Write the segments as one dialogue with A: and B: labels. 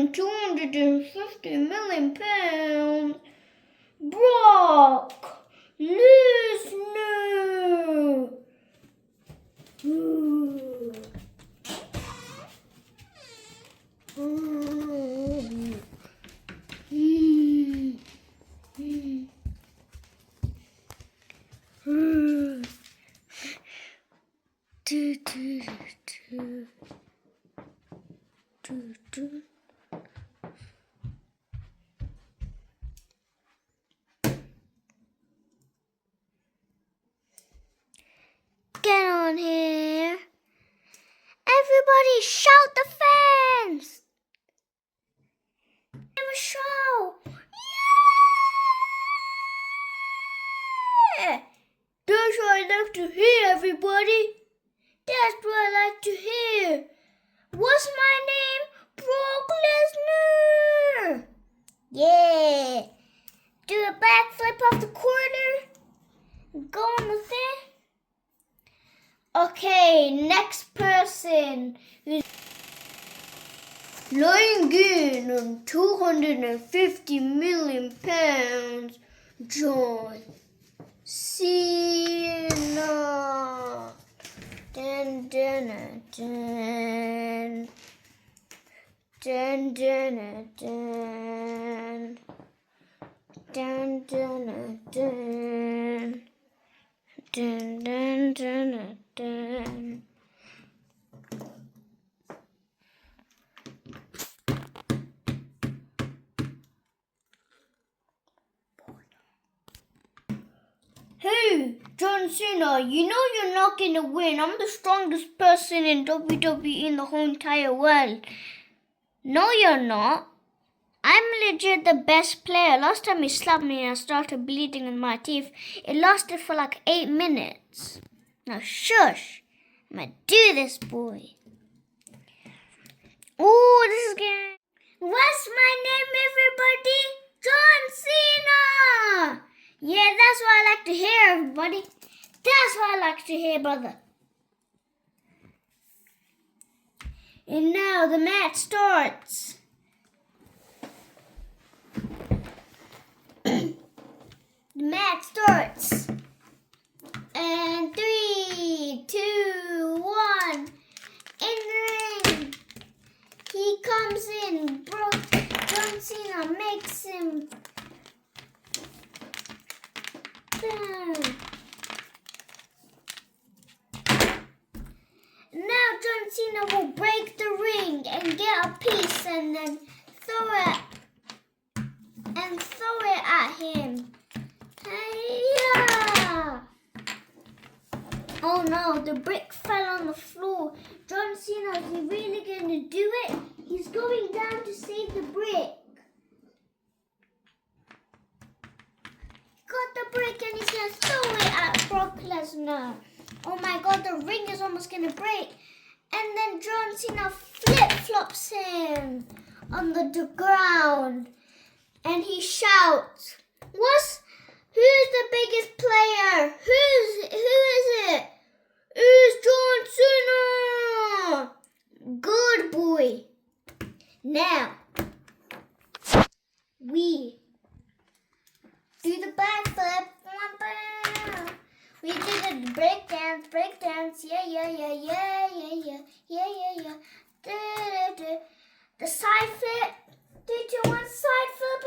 A: and 250 million pounds. Brock Lesnar. Get on here. Everybody shout the fans. Have a show. Yeah. That's what I like to hear, everybody. That's what I like to hear. What's my name? Brock Lesnar. Yeah. Do a backflip off the corner. Go on the thing. Okay, next person. Lying in on 250 million pounds. John Cena. Dun, dun, dun, dun, dun, dun, dun, dun, dun, dun, dun, dun, dun. Hey, John Cena, you know you're not gonna win. I'm the strongest person in WWE in the whole entire world. No, you're not. I'm legit the best player. Last time he slapped me and I started bleeding in my teeth, it lasted for like 8 minutes. Now shush. I'm gonna do this, boy. Oh, this is good. What's my name, everybody? John Cena! Yeah, that's what I like to hear, everybody. That's what I like to hear, brother. And now the match starts. The match starts. And 3, 2, 1. In the ring. He comes in. John Cena makes him down. Now John Cena will break the ring and get a piece and then throw it at him. Hey-ya! Oh no, the brick fell on the floor. John Cena, is he really going to do it? He's going down to save the brick. Got the brick and he's going to throw it at Brock Lesnar. Oh my god, the ring is almost going to break. And then John Cena flip-flops him on the ground. And he shouts, who's the biggest player? Who is it? It's John Cena. Good boy. Now, we do the backflip. We do the breakdance. Yeah. The side flip. 3, 2, 1, side flip.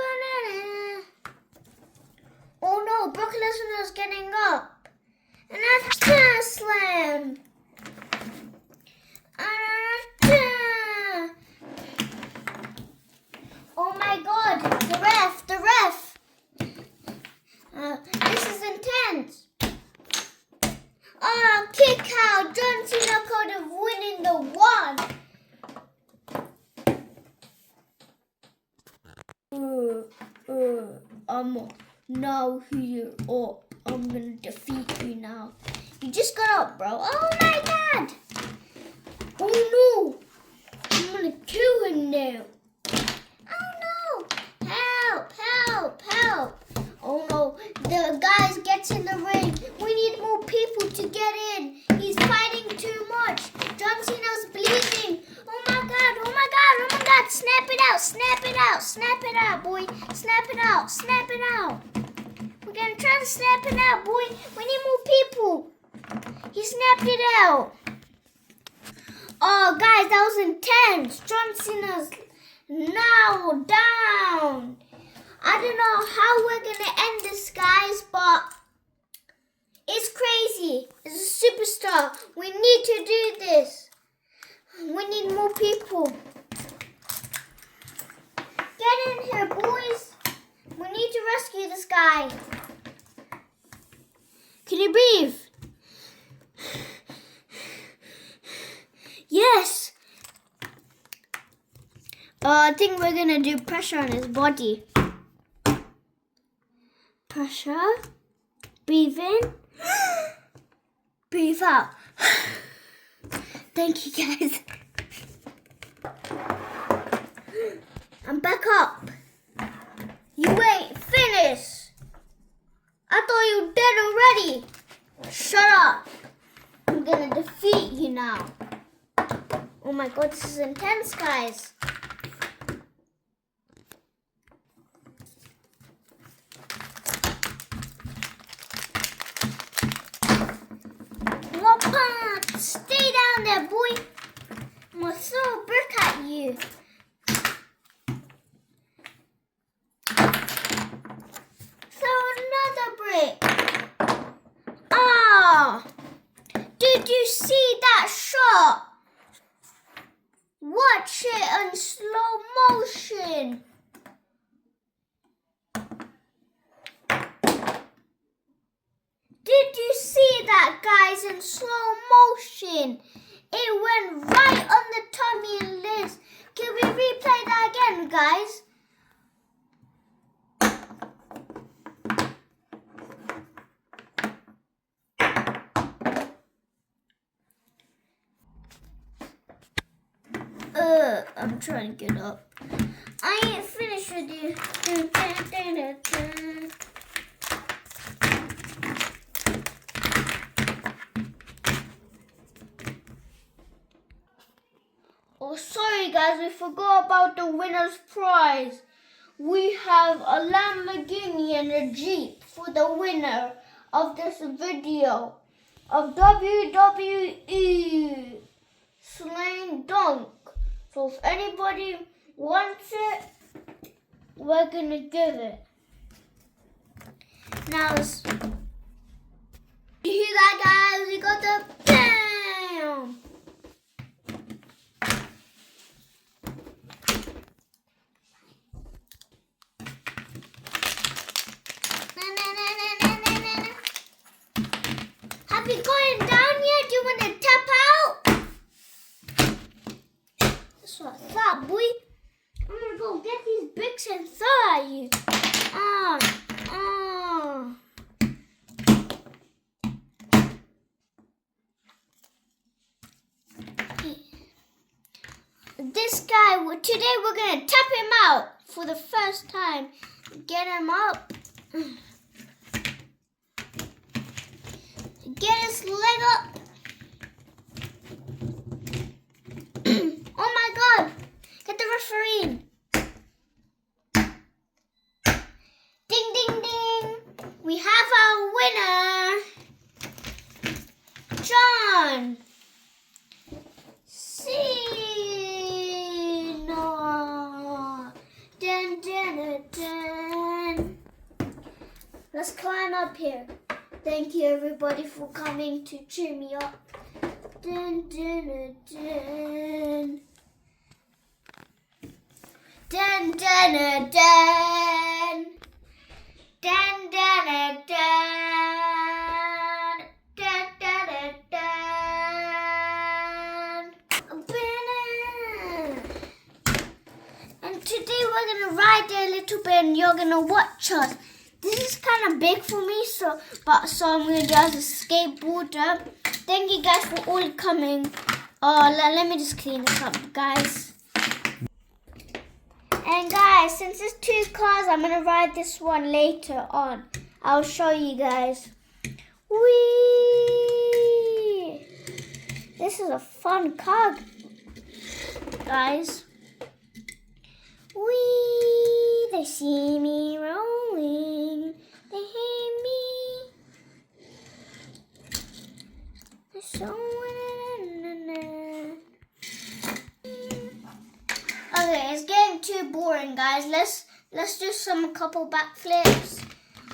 A: Oh no, Brock Lesnar is getting up. And that's Cena slam. Oh my god, the ref. This is intense. Oh, kick out. John Cena could have winning the one. I'm now here. Oh, I'm gonna defeat you now. You just got up, bro. Oh my god. Oh no. I'm gonna kill him now. Oh no. Help. Oh no. The guy gets in the ring. We need more people to get in. He's fighting too much. John Cena's bleeding. Oh my god. God, snap it out, snap it out, snap it out, boy. Snap it out, snap it out. We're gonna try to snap it out, boy. We need more people. He snapped it out. Oh, guys, that was intense. John Cena's now down. I don't know how we're gonna end this, guys, but it's crazy. It's a superstar. We need to do this. We need more people. Get in here, boys. We need to rescue this guy. Can you breathe? Yes. I think we're gonna do pressure on his body. Pressure. Breathe in. Breathe out. Thank you, guys. I'm back up. You ain't finished. I thought you were dead already. Shut up. I'm gonna defeat you now. Oh my God, this is intense, guys. Stay down there, boy. I'm gonna throw a brick at you. Throw another brick. Ah! Did you see that shot? Watch it in slow motion. Did you see that, guys, in slow motion? It went right on the tummy and Liz. Can we replay that again, guys? I'm trying to get up. I ain't finished with you. Oh, sorry guys, we forgot about the winner's prize. We have a Lamborghini and a Jeep for the winner of this video of WWE Slam Dunk. So if anybody wants it, we're gonna give it. Now let's... You hear that, guys? We got the BAM! Have you gone down yet? Do you want to tap out? That's what I thought, boy. I'm gonna go get these bricks and throw at you. This guy, today we're gonna tap him out for the first time. Get him up. Get his leg up. Oh my God. Get the referee. Ding, ding, ding. We have our winner. John Cena. Dun, dun, dun, dun. Let's climb up here. Thank you everybody for coming to cheer me up. Dun, dun, dun, dun. Dun, dun, dun, dun. Dun, dun, dun, dun. Dun, dun, dun, dun. And today we're gonna ride there a little bit and you're gonna watch us. This is kind of big for me, so I'm going to do as a skateboarder. Thank you guys for all coming. Let me just clean this up, guys. And guys, since it's 2 cars, I'm going to ride this one later on. I'll show you guys. Whee! This is a fun car, guys. see me rolling. They hate me. They're so okay, it's getting too boring, guys. Let's do a couple backflips.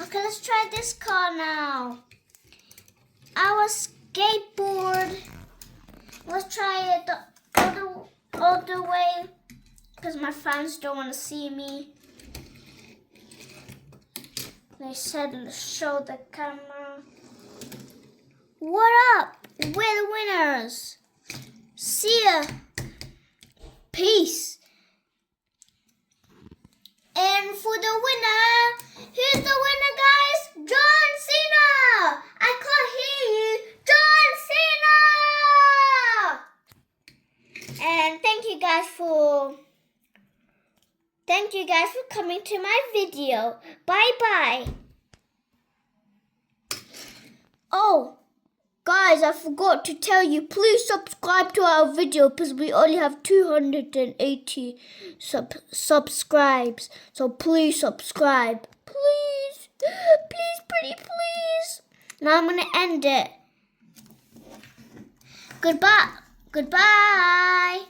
A: Okay, let's try this car now. Our skateboard. Let's try it the other way because my fans don't want to see me. They said show the camera. What up? We're the winners. See ya. Peace. And for the winner, who's the winner, guys? John Cena. I can't hear you. John Cena. And thank you guys for coming to my video. Bye bye. Oh, guys, I forgot to tell you, please subscribe to our video because we only have 280 subscribes. So please subscribe. Please. Please, pretty please. Now I'm going to end it. Goodbye. Goodbye.